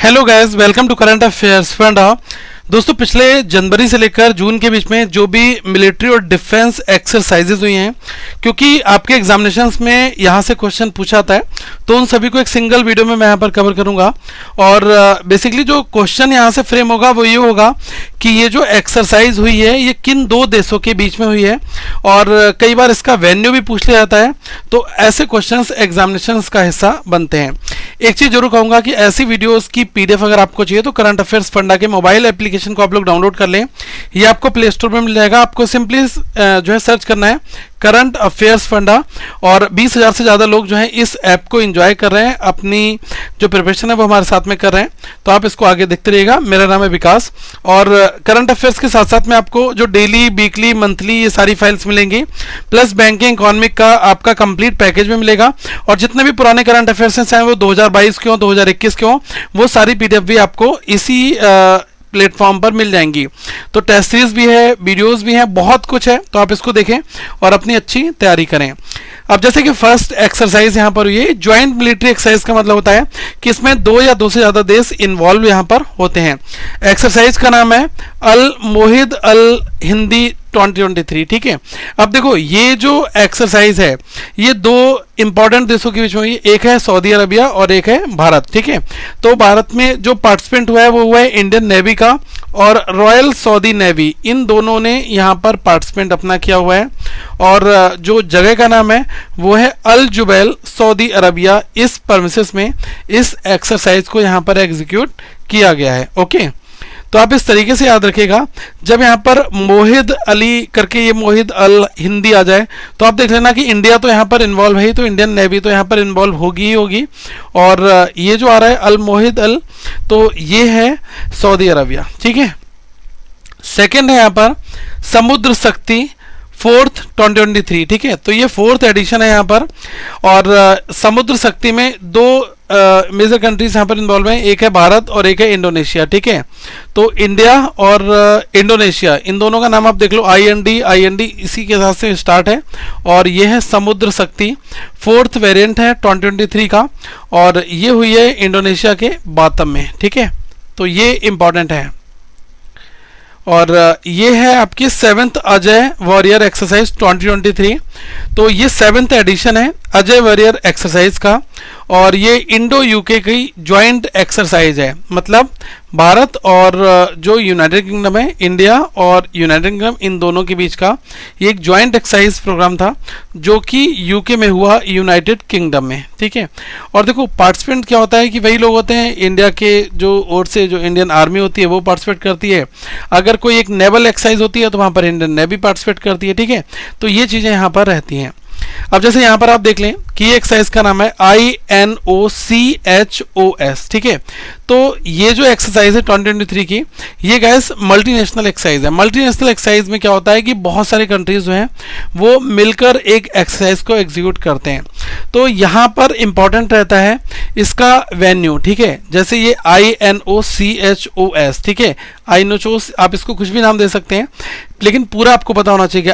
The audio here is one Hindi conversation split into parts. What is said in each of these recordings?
Hello guys, welcome to current affairs funda. दोस्तों, पिछले जनवरी से लेकर जून के बीच में जो भी मिलिट्री और डिफेंस एक्सरसाइजेज हुई हैं, क्योंकि आपके एग्जामिनेशंस में यहाँ से क्वेश्चन पूछा आता है, तो उन सभी को एक सिंगल वीडियो में मैं यहाँ पर कवर करूँगा। और बेसिकली जो क्वेश्चन यहाँ से फ्रेम होगा वो ये होगा कि ये जो एक्सरसाइज हुई है ये किन दो देशों के बीच में हुई है, और कई बार इसका वेन्यू भी पूछ लिया जाता है। तो ऐसे क्वेश्चंस एग्जामिनेशंस का हिस्सा बनते हैं। एक चीज़ जरूर कहूँगा कि ऐसी वीडियोस की पीडीएफ अगर आपको चाहिए तो करंट अफेयर्स फंडा के मोबाइल एप्लीकेशन को आप लोग डाउनलोड कर लें। ये आपको प्ले स्टोर में मिल जाएगा। आपको सिंपली जो है सर्च करना है करंट अफेयर्स फंडा, और 20,000 से ज़्यादा लोग जो हैं इस ऐप को एंजॉय कर रहे हैं, अपनी जो प्रिपरेशन है वो हमारे साथ में कर रहे हैं। तो आप इसको आगे देखते रहिएगा। मेरा नाम है विकास, और करंट अफेयर्स के साथ साथ में आपको जो डेली, वीकली, मंथली ये सारी फाइल्स मिलेंगी, प्लस बैंकिंग, इकोनॉमिक का आपका कंप्लीट पैकेज में मिलेगा। और जितने भी पुराने करंट अफेयर्स हैं, चाहे वो 2022 के हों, 2021 के हों, वो सारी पीडीएफ भी आपको इसी प्लेटफॉर्म पर मिल जाएंगी। तो टेस्ट सीरीज भी है, वीडियोस भी हैं, बहुत कुछ है। तो आप इसको देखें और अपनी अच्छी तैयारी करें। अब जैसे कि फर्स्ट एक्सरसाइज यहाँ पर हुई है, ज्वाइंट मिलिट्री एक्सरसाइज का मतलब होता है कि इसमें 2 या 2 से ज़्यादा देश इन्वॉल्व यहाँ पर होते हैं। एक्सरसाइज का नाम है अल मोहिद अल हिंदी 2023। ठीक है, अब देखो ये जो एक्सरसाइज है ये 2 इंपॉर्टेंट देशों के बीच में हुई। एक है सऊदी अरबिया और एक है भारत। ठीक है, तो भारत में जो पार्टिसिपेंट हुआ है वो हुआ है इंडियन नेवी का और रॉयल सऊदी नेवी, इन दोनों ने यहाँ पर पार्टिसिपेंट अपना किया हुआ है। और जो जगह का नाम है वो है अल जुबैल, सऊदी अरबिया। इस परमिसेस में इस एक्सरसाइज को यहाँ पर एग्जीक्यूट किया गया है। ओके, तो आप इस तरीके से याद रखिएगा। जब यहाँ पर मोहिद अली करके ये मोहिद अल हिंदी आ जाए तो आप देख लेना कि इंडिया तो यहाँ पर इन्वॉल्व है, तो इंडियन नेवी तो यहाँ पर इन्वॉल्व होगी ही होगी। और ये जो आ रहा है अल मोहिद अल, तो ये है सऊदी अरबिया। ठीक है, सेकंड है यहाँ पर समुद्र शक्ति 4th 2023। ठीक है, तो ये 4th एडिशन है यहाँ पर। और समुद्र शक्ति में 2 मेजर कंट्रीज यहाँ पर इन्वॉल्व हैं, एक है भारत और एक है इंडोनेशिया। ठीक है, तो इंडिया और इंडोनेशिया, इन दोनों का नाम आप देख लो, IND इसी के साथ से स्टार्ट है। और ये है समुद्र शक्ति, 4th वेरिएंट है 2023 का, और ये हुई है इंडोनेशिया के बातम में। ठीक है, तो ये इंपॉर्टेंट है। और ये है आपकी 7th अजय वॉरियर एक्सरसाइज 2023। तो ये 7th एडिशन है अजय वॉरियर एक्सरसाइज का, और ये इंडो यूके की ज्वाइंट एक्सरसाइज है। मतलब भारत और जो यूनाइटेड किंगडम है, इंडिया और यूनाइटेड किंगडम, इन दोनों के बीच का ये एक ज्वाइंट एक्सरसाइज प्रोग्राम था जो कि यूके में हुआ, यूनाइटेड किंगडम में। ठीक है, और देखो पार्टिसिपेंट क्या होता है कि वही लोग होते हैं इंडिया के जो ओर से, जो इंडियन आर्मी होती है वो पार्टिसिपेट करती है। अगर कोई एक नेवल एक्सरसाइज होती है तो वहाँ पर इंडियन नेवी पार्टिसिपेट करती है। ठीक है, तो ये चीज़ें यहाँ पर रहती हैं। अब जैसे यहाँ पर आप देख लें कि एक्सरसाइज का नाम है INOCHOS। ठीक है, तो ये जो एक्सरसाइज है 2023 की, ये गैस मल्टीनेशनल एक्सरसाइज है। मल्टीनेशनल एक्सरसाइज में क्या होता है कि बहुत सारे कंट्रीज जो हैं वो मिलकर एक एक्सरसाइज को एग्जीक्यूट करते हैं। तो यहाँ पर इंपॉर्टेंट रहता है इसका वेन्यू। ठीक है, जैसे ये INOCHOS। ठीक है, INOCHOS, आप इसको कुछ भी नाम दे सकते हैं, लेकिन पूरा आपको पता होना चाहिए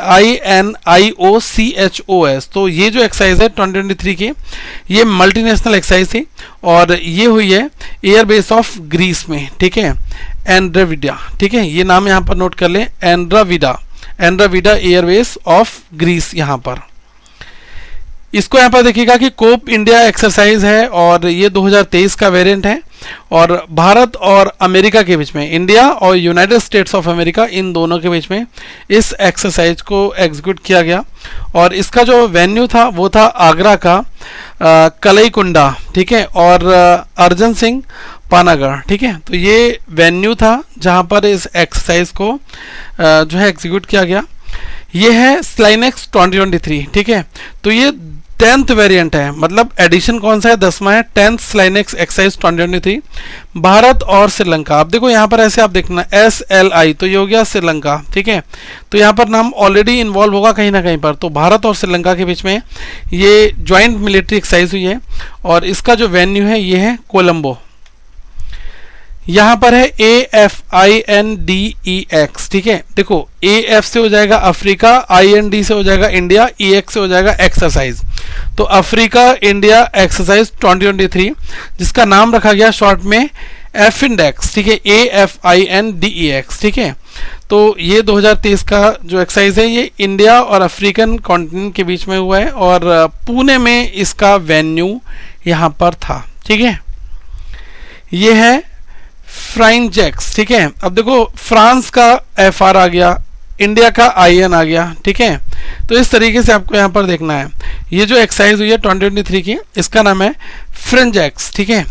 INIOCHOS। तो ये जो एक्सरसाइज है 2023 की, ये मल्टीनेशनल एक्सरसाइज थी, और ये हुई है एयरबेस ऑफ ग्रीस में। ठीक है, एंड्राविडा। ठीक है, ये नाम यहाँ पर नोट कर लें, एंड्राविडा एयरबेस ऑफ ग्रीस यहाँ पर। इसको यहाँ पर देखिएगा कि कोप इंडिया एक्सरसाइज है, और ये 2023 का वेरिएंट है। और भारत और अमेरिका के बीच में, इंडिया और यूनाइटेड स्टेट्स ऑफ अमेरिका, इन दोनों के बीच में इस एक्सरसाइज को एग्जीक्यूट किया गया। और इसका जो वेन्यू था वो था आगरा का कलईकुंडा। ठीक है, और अर्जन सिंह पानागढ़। ठीक है, तो ये वेन्यू था जहाँ पर इस एक्सरसाइज को जो है एग्जीक्यूट किया गया। ये है स्लाइनेक्स 2023। ठीक है, तो ये 10th वेरिएंट है। मतलब एडिशन कौन सा है? 10वां है, 10th स्लाइनेक्स एक्सरसाइज 2023। भारत और श्रीलंका, आप देखो यहाँ पर ऐसे आप देखना SLI, तो ये हो गया श्रीलंका। ठीक है, तो यहाँ पर नाम ऑलरेडी इन्वॉल्व होगा कहीं ना कहीं पर। तो भारत और श्रीलंका के बीच में ये ज्वाइंट मिलिट्री एक्सरसाइज हुई है, और इसका जो वेन्यू है ये है कोलंबो। यहाँ पर है AFINDEX। ठीक है, देखो AF से हो जाएगा अफ्रीका, IND से हो जाएगा इंडिया, EX से हो जाएगा एक्सरसाइज। तो अफ्रीका इंडिया एक्सरसाइज 2023, जिसका नाम रखा गया शॉर्ट में एफ इंडेक्स, ठीक है, AFINDEX, ठीक है। तो ये 2023 का जो एक्सरसाइज है ये इंडिया और अफ्रीकन कॉन्टिनेंट के बीच में हुआ है और पुणे में इसका वेन्यू यहाँ पर था, ठीक है। ये है फ्राइंजेक्स, ठीक है। अब देखो फ्रांस का FR आ गया, इंडिया का IN आ गया, ठीक है। तो इस तरीके से आपको यहाँ पर देखना है। ये जो एक्सरसाइज हुई है 2023 की, इसका नाम है फ्रिंजेक्स, ठीक है।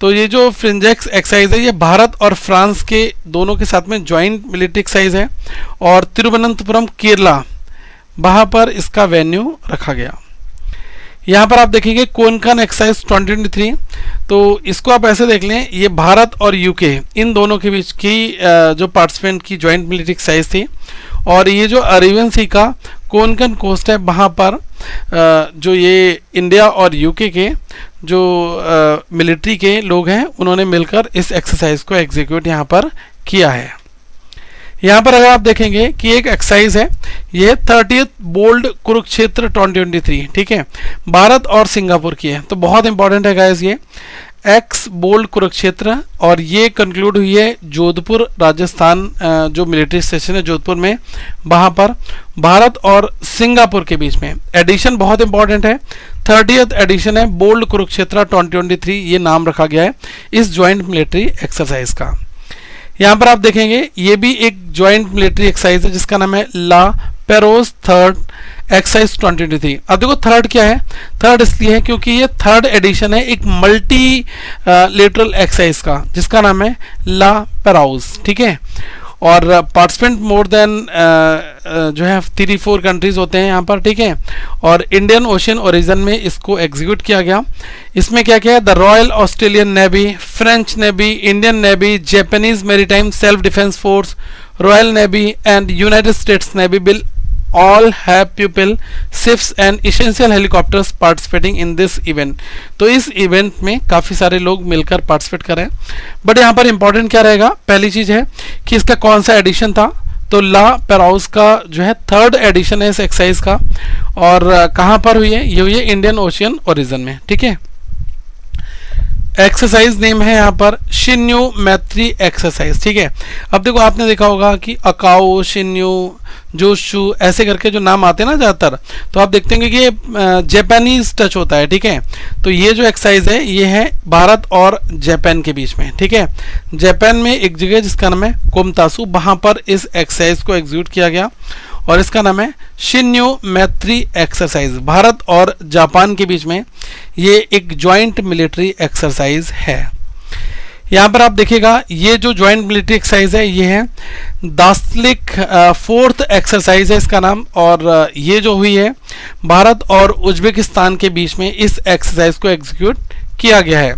तो ये जो फ्रिंजेक्स एक्सरसाइज है ये भारत और फ्रांस के दोनों के साथ में ज्वाइंट मिलिट्री एक्सरसाइज है और तिरुवनंतपुरम केरला वहाँ पर इसका वेन्यू रखा गया। यहाँ पर आप देखेंगे कोनकन एक्सरसाइज 2023, तो इसको आप ऐसे देख लें, ये भारत और UK इन दोनों के बीच की जो पार्टिसिपेंट की ज्वाइंट मिलिट्री एक्सरसाइज थी। और ये जो अरेबियन सी का कोनकन कोस्ट है वहाँ पर जो ये इंडिया और UK के जो मिलिट्री के लोग हैं उन्होंने मिलकर इस एक्सरसाइज को एग्जीक्यूट यहाँ पर किया है। यहाँ पर अगर आप देखेंगे कि एक एक्सरसाइज है, ये 30th बोल्ड कुरुक्षेत्र 2023, ठीक है, भारत और सिंगापुर की है। तो बहुत इंपॉर्टेंट है गाइस ये एक्स बोल्ड कुरुक्षेत्र, और ये कंक्लूड हुई है जोधपुर राजस्थान, जो मिलिट्री स्टेशन है जोधपुर में, वहाँ पर भारत और सिंगापुर के बीच में। एडिशन बहुत इंपॉर्टेंट है, 30th एडिशन है बोल्ड कुरुक्षेत्र 2023, ये नाम रखा गया है इस ज्वाइंट मिलिट्री एक्सरसाइज का। यहाँ पर आप देखेंगे ये भी एक ज्वाइंट मिलिट्री एक्सरसाइज है जिसका नाम है ला पेरोज थर्ड एक्सरसाइज 2023। अब देखो थर्ड क्या है, थर्ड इसलिए है क्योंकि ये थर्ड एडिशन है एक मल्टी लेटरल एक्सरसाइज का जिसका नाम है ला पेराउज, ठीक है। और पार्टिसिपेंट मोर देन जो है 3-4 कंट्रीज होते हैं यहाँ पर, ठीक है। और इंडियन ओशियन ओरिजिन में इसको एग्जीक्यूट किया गया। इसमें क्या क्या है, the royal Australian navy, French navy, Indian navy, Japanese maritime self defence force, royal navy and United states navy will all have pupil ships and essential helicopters participating in this event। तो इस इवेंट में काफ़ी सारे लोग मिलकर पार्टिसिपेट कर रहे हैं। बट यहाँ पर इंपॉर्टेंट क्या रहेगा, पहली चीज़ है कि इसका कौन सा एडिशन था, तो ला पेराउज का जो है थर्ड एडिशन है इस एक्सरसाइज का। और कहाँ पर हुई है, ये हुई है इंडियन ओशियन ओरिजिन में, ठीक है। एक्सरसाइज नेम है यहाँ पर शिन्यू मैत्री एक्सरसाइज, ठीक है। अब देखो आपने देखा होगा कि अकाओ, शिन्यू, जोशु ऐसे करके जो नाम आते हैं ना ज़्यादातर, तो आप देखते हैं कि ये जापानीज टच होता है, ठीक है। तो ये जो एक्सरसाइज है ये है भारत और जापान के बीच में, ठीक है। जापान में एक जगह जिसका नाम है कोमतासु, वहाँ पर इस एक्सरसाइज को एग्जीक्यूट किया गया और इसका नाम है शिन्यू मैत्री एक्सरसाइज। भारत और जापान के बीच में ये एक ज्वाइंट मिलिट्री एक्सरसाइज है। यहाँ पर आप देखिएगा ये जो ज्वाइंट मिलिट्री एक्सरसाइज है ये है दास्लिक फोर्थ एक्सरसाइज है इसका नाम, और ये जो हुई है भारत और उज्बेकिस्तान के बीच में इस एक्सरसाइज को एग्जीक्यूट किया गया है।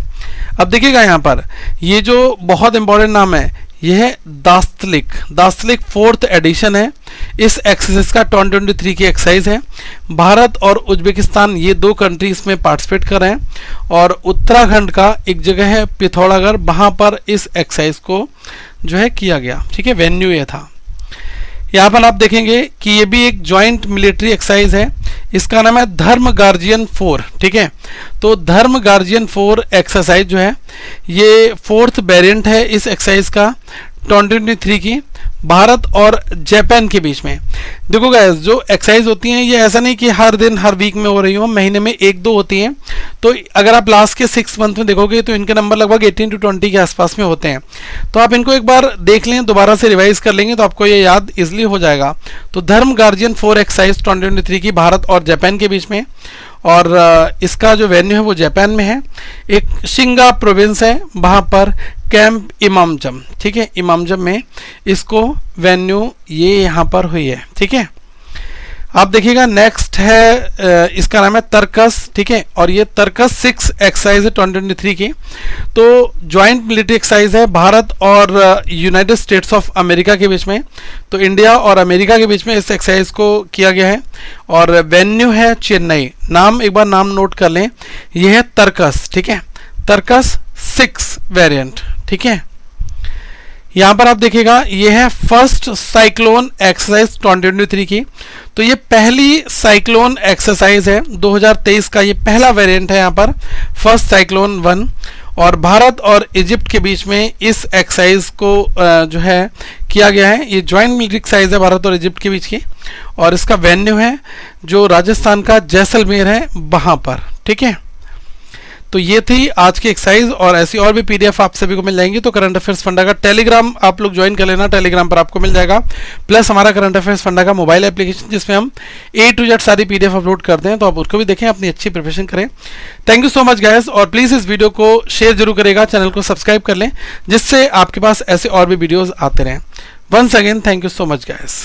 अब देखिएगा यहाँ पर ये जो बहुत इंपॉर्टेंट नाम है ये है दास्लिक फोर्थ एडिशन है इस एक्सरसाइज का, 2023 की एक्सरसाइज है। भारत और उज्बेकिस्तान ये दो कंट्री इसमें पार्टिसिपेट कर रहे हैं और उत्तराखंड का एक जगह है पिथौरागढ़, वहाँ पर इस एक्सरसाइज को जो है किया गया, ठीक है। वेन्यू ये था। यहाँ पर आप देखेंगे कि ये भी एक ज्वाइंट मिलिट्री एक्सरसाइज है, इसका नाम है धर्म गार्जियन 4, ठीक है। तो धर्म गार्जियन 4 एक्सरसाइज जो है ये फोर्थ वेरिएंट है इस एक्सरसाइज का 2023 की, भारत और जापान के बीच में। देखो गाइस जो एक्सरसाइज होती हैं ये ऐसा नहीं कि हर दिन हर वीक में हो रही हो, महीने में 1-2 होती हैं। तो अगर आप लास्ट के 6 मंथ में देखोगे तो इनके नंबर लगभग 18 to 20 के आसपास में होते हैं। तो आप इनको एक बार देख लें, दोबारा से रिवाइज कर लेंगे तो आपको ये याद इजिली हो जाएगा। तो धर्म गार्जियन 4 एक्सरसाइज 2023 की भारत और जापान के बीच में, और इसका जो वेन्यू है वो जापान में है, एक शिंगा प्रोविंस है वहाँ पर कैंप इमामजम, ठीक है। इमामजम में इसको वेन्यू ये यहाँ पर हुई है, ठीक है। आप देखिएगा नेक्स्ट है इसका नाम है तर्कस, ठीक है। और ये तर्कस 6 एक्सरसाइज है 2023 की। तो ज्वाइंट मिलिट्री एक्सरसाइज है भारत और यूनाइटेड स्टेट्स ऑफ अमेरिका के बीच में। तो इंडिया और अमेरिका के बीच में इस एक्सरसाइज को किया गया है और वेन्यू है चेन्नई। नाम एक बार नाम नोट कर लें, ये है तर्कस, ठीक है। तर्कस 6 वेरिएंट, ठीक है। यहाँ पर आप देखिएगा ये है फर्स्ट साइक्लोन एक्सरसाइज 2023 की। तो ये पहली साइक्लोन एक्सरसाइज है 2023 का, ये पहला वेरिएंट है यहाँ पर फर्स्ट साइक्लोन 1। और भारत और इजिप्ट के बीच में इस एक्सरसाइज को जो है किया गया है। ये ज्वाइंट मिलिट्री एक्सरसाइज है भारत और इजिप्ट के बीच की, और इसका वेन्यू है जो राजस्थान का जैसलमेर है वहां पर। ठीक है, तो ये थी आज की एक्सरसाइज, और ऐसी और भी पीडीएफ आप सभी को मिल जाएंगी। तो करंट अफेयर्स फंडा का टेलीग्राम आप लोग ज्वाइन कर लेना, टेलीग्राम पर आपको मिल जाएगा, प्लस हमारा करंट अफेयर्स फंडा का मोबाइल एप्लीकेशन जिसमें हम A to Z सारी पीडीएफ अपलोड करते हैं, तो आप उसको भी देखें, अपनी अच्छी प्रिपरेशन करें। Thank you so much guys, और प्लीज़ इस वीडियो को शेयर जरूर करेगा, चैनल को सब्सक्राइब कर लें जिससे आपके पास ऐसे और भी वीडियोज़ आते रहें। Once again thank you so much guys.